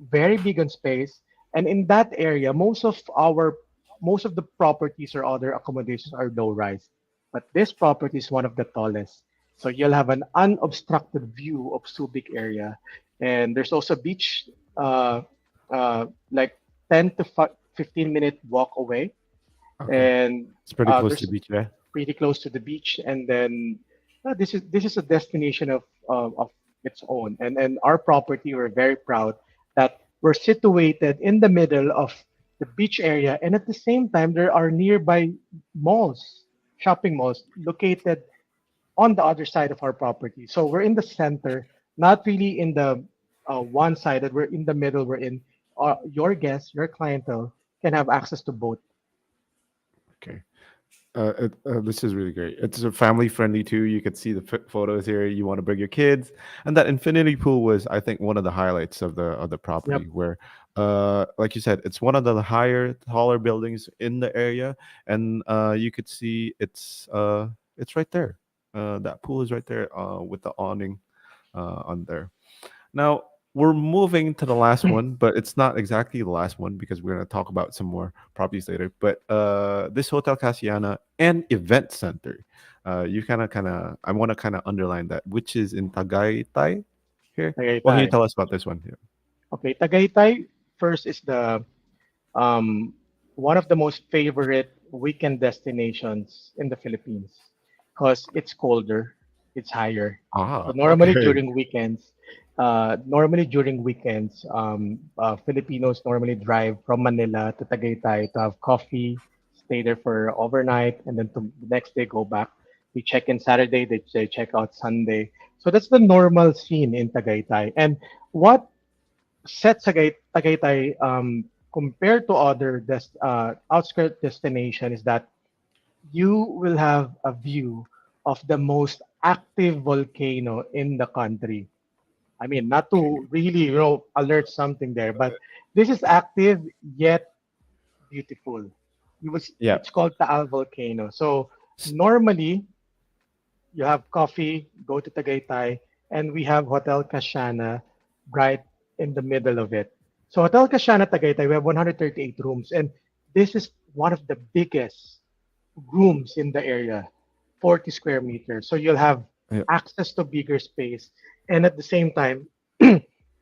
very big on space. And in that area, most of the properties or other accommodations are low rise, but this property is one of the tallest. So you'll have an unobstructed view of Subic area, and there's also beach, like 10 to 15-minute walk away, Okay. and It's pretty close to there's the beach. Yeah. pretty close to the beach, and then this is a destination of its own. And our property, we're very proud that we're situated in the middle of the beach area, and at the same time there are nearby malls, shopping malls located on the other side of our property. So we're in the center, not really in the one sided. We're in the middle. We're in your guests, your clientele can have access to both. Okay. This is really great. It's a family friendly too. You could see the photos here. You want to bring your kids, and that infinity pool was, I think, one of the highlights of the property. Yep. Where, like you said, it's one of the higher, taller buildings in the area, and you could see it's right there. That pool is right there with the awning on there. Now we're moving to the last one, but it's not exactly the last one because we're going to talk about some more properties later. But this Hotel Casiana and Event Center, you I want to kind of underline that, which is in Tagaytay here. What can you Tagaytay. tell us about this one here? Okay, Tagaytay first is the um, one of the most favorite weekend destinations in the Philippines because it's colder, it's higher. So Ah, normally okay. during weekends, Filipinos normally drive from Manila to Tagaytay to have coffee, stay there for overnight, and then the next day go back. We check in Saturday, they check out Sunday. So that's the normal scene in Tagaytay. And what sets Tagaytay compared to other outskirt destination is that you will have a view of the most active volcano in the country. I mean, not to really, alert something there, but this is active yet beautiful. Yeah. It's called Taal volcano. So normally you have coffee, go to Tagaytay, and we have Hotel Kashana right in the middle of it. So Hotel Kashana Tagaytay, we have 138 rooms, and this is one of the biggest rooms in the area, 40 square meters. So you'll have Yeah. access to bigger space, and at the same time,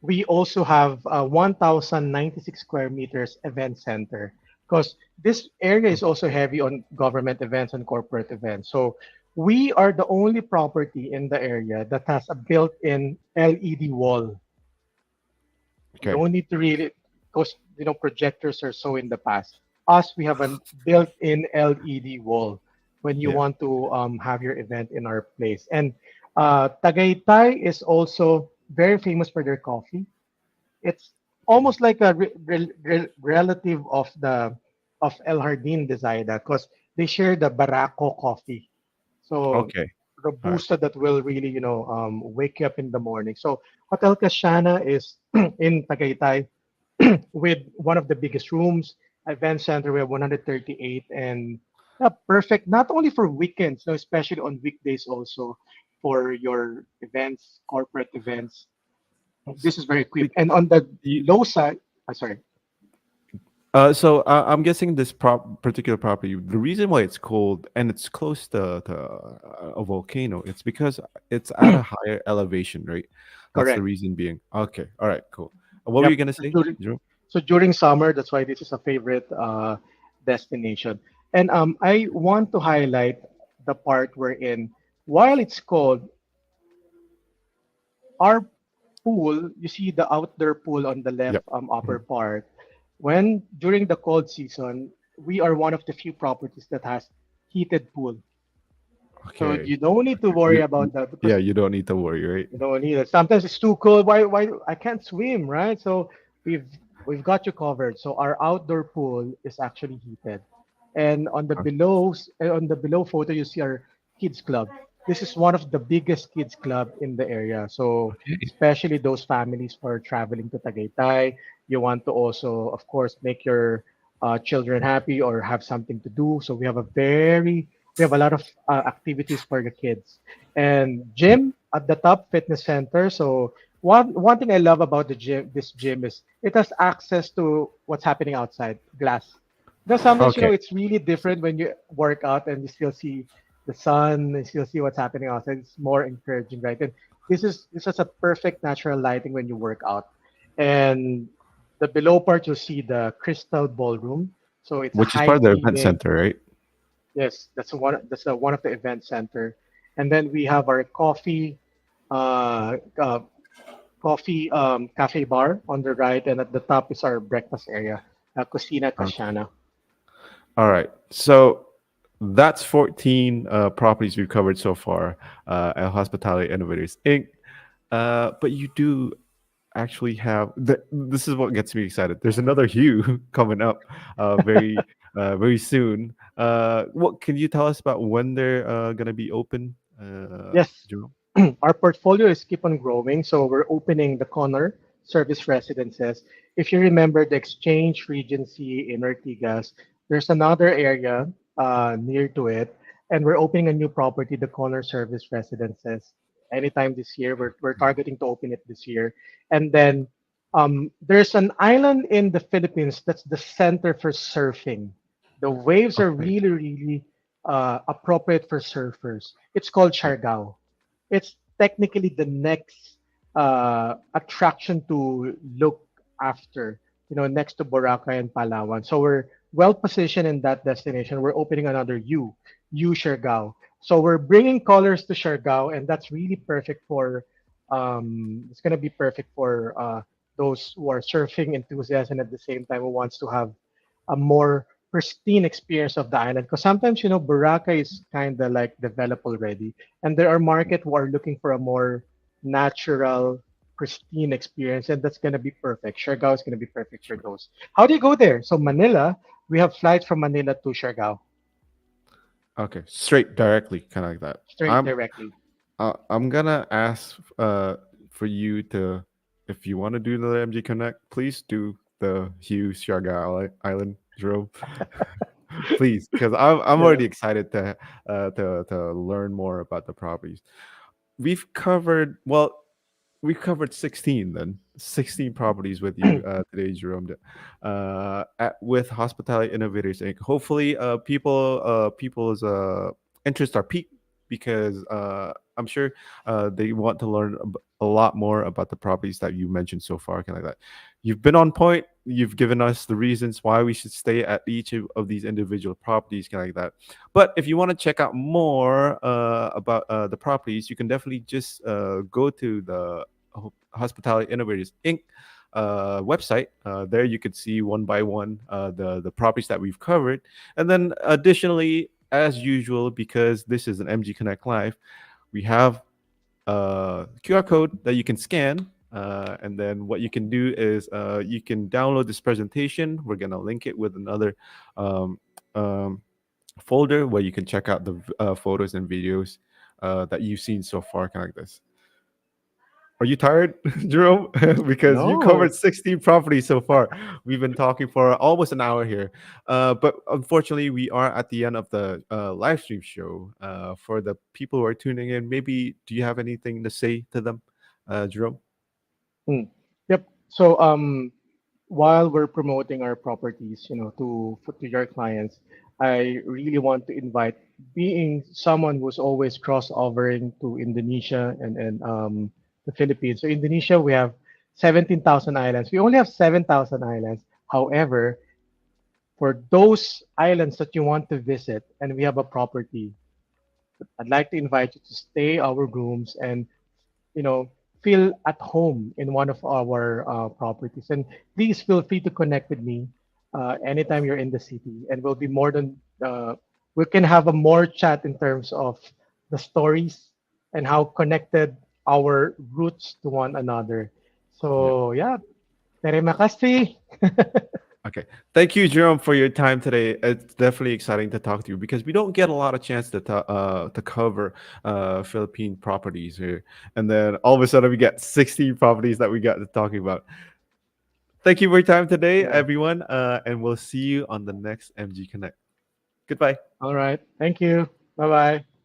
we also have a 1,096 square meters event center because this area is also heavy on government events and corporate events. So we are the only property in the area that has a built-in LED wall. You Okay. don't need to really, because projectors are so in the past. Us, we have a built-in LED wall when you Yeah. want to have your event in our place. And Tagaytay is also very famous for their coffee. It's Okay. almost like a relative of El Jardín de Zaida because they share the Barako coffee. So Okay. All right. robusta that will really, wake you up in the morning. So Hotel Casiana is in Tagaytay with one of the biggest rooms. Event center we have 138 and yeah, perfect not only for weekends, no, especially on weekdays also for your events, corporate events. This is very equipped. Be- And on the you, low side, sorry, I'm guessing this particular property, the reason why it's cold and it's close to a volcano, it's because it's at a higher elevation, right? That's the correct. reason being. Okay, all right, cool. What were you Yep. gonna So say, during, Joe? so during summer, that's why this is a favorite destination. And I want to highlight the part wherein while it's cold, our pool, you see the outdoor pool on the left Yep. upper Mhm. part. When during the cold season, we are one of the few properties that has heated pool. So Okay. you don't need to Okay. worry about that Yeah, because you don't need to worry, right? you don't need it. Sometimes it's too cold. Why I can't swim, right? So we've we've got you covered. So our outdoor pool is actually heated. And on the below photo you see our kids club. This is one of the biggest kids club in the area. So Okay. especially those families who are traveling to Tagaytay, you want to also of course make your children happy or have something to do. So we have a lot of activities for the kids and gym at the top fitness center. So one thing I love about this gym is it has access to what's happening outside glass. Sometimes Okay. it's really different when you work out and you still see the sun, you still see what's happening outside. It's more encouraging, right? And this is a perfect natural lighting when you work out. And the below part you'll see the crystal ballroom. So it's a Which is high part of the event ceiling. center, right? Yes, one of the event center, and then we have our uh, uh, coffee cafe bar on the right, and at the top is our breakfast area, Cocina Okay. Casiana. All right. So that's 14 properties we've covered so far at Hospitality Innovators Inc. But you do actually have this is what gets me excited. There's another Hue coming up very soon. What can you tell us about when they're gonna be open, Yes, Jerome? our portfolio is keep on growing, so we're opening the corner service residences. If you remember the Exchange Regency in Ortigas, there's another area near to it. and we're opening a new property, the Corner Service Residences. Anytime this year, we're targeting to open it this year. And then there's an island in the Philippines that's the center for surfing. The waves are Okay. really, really appropriate for surfers. It's called Yeah. Siargao. It's technically the next attraction to look after, next to Boracay and Palawan. So we're well positioned in that destination. We're opening another U Siargao. So we're bringing colors to Siargao, and that's really perfect for. It's gonna be perfect for those who are surfing enthusiasts and at the same time who wants to have a more pristine experience of the island. Because sometimes Boracay is kind of like developed already, and there are market who are looking for a more natural, pristine experience, and that's gonna be perfect. Siargao is gonna be perfect for Sure. those. How do you go there? So Manila, we have flights from Manila to Siargao Okay. Straight directly, kind of like that. straight directly. I'm gonna ask for you to, if you want to do the MG Connect, please do the Hugh Sharga Island Jerome. Please, because I'm Yeah. already excited to learn more about the properties. We've covered, well, we covered 16 then, 16 properties with you today, Jerome. With Hospitality Innovators Inc. Hopefully, people's interests are peaked because I'm sure they want to learn a lot more about the properties that you mentioned so far, kind of like that. You've been on point. You've given us the reasons why we should stay at each of these individual properties, kind of like that. But if you want to check out more about the properties, you can definitely just go to the Hospitality Innovators Inc. Website. There you could see one by one the properties that we've covered, and then additionally, as usual, because this is an MG Connect Live, we have QR code that you can scan. And then what you can do is you can download this presentation. We're gonna link it with another um, um, folder where you can check out the photos and videos that you've seen so far, kind of like this. Are you tired, Jerome? Because you covered No. 16 properties so far. We've been talking for almost an hour here. But unfortunately, we are at the end of the live stream show. For the people who are tuning in, maybe do you have anything to say to them, Jerome? Mm. Yep. So while we're promoting our properties, to your clients, I really want to invite, being someone who's always crossovering to Indonesia and the Philippines. So Indonesia, we have 17,000 islands. We only have 7,000 islands. However, for those islands that you want to visit, and we have a property, I'd like to invite you to stay our rooms and you know, feel at home in one of our properties. And please feel free to connect with me anytime you're in the city, and we'll be more than we can have a more chat in terms of the stories and how connected our roots to one another. Yeah. So yeah, terima kasih. Okay. Thank you, Jerome, for your time today. It's definitely exciting to talk to you because we don't get a lot of chance to cover Philippine properties here, and then all of a sudden we get 16 properties that we got to talking about. Thank you for your time today, Yeah. everyone, and we'll see you on the next MG Connect. Goodbye. All right. Thank you. Bye bye.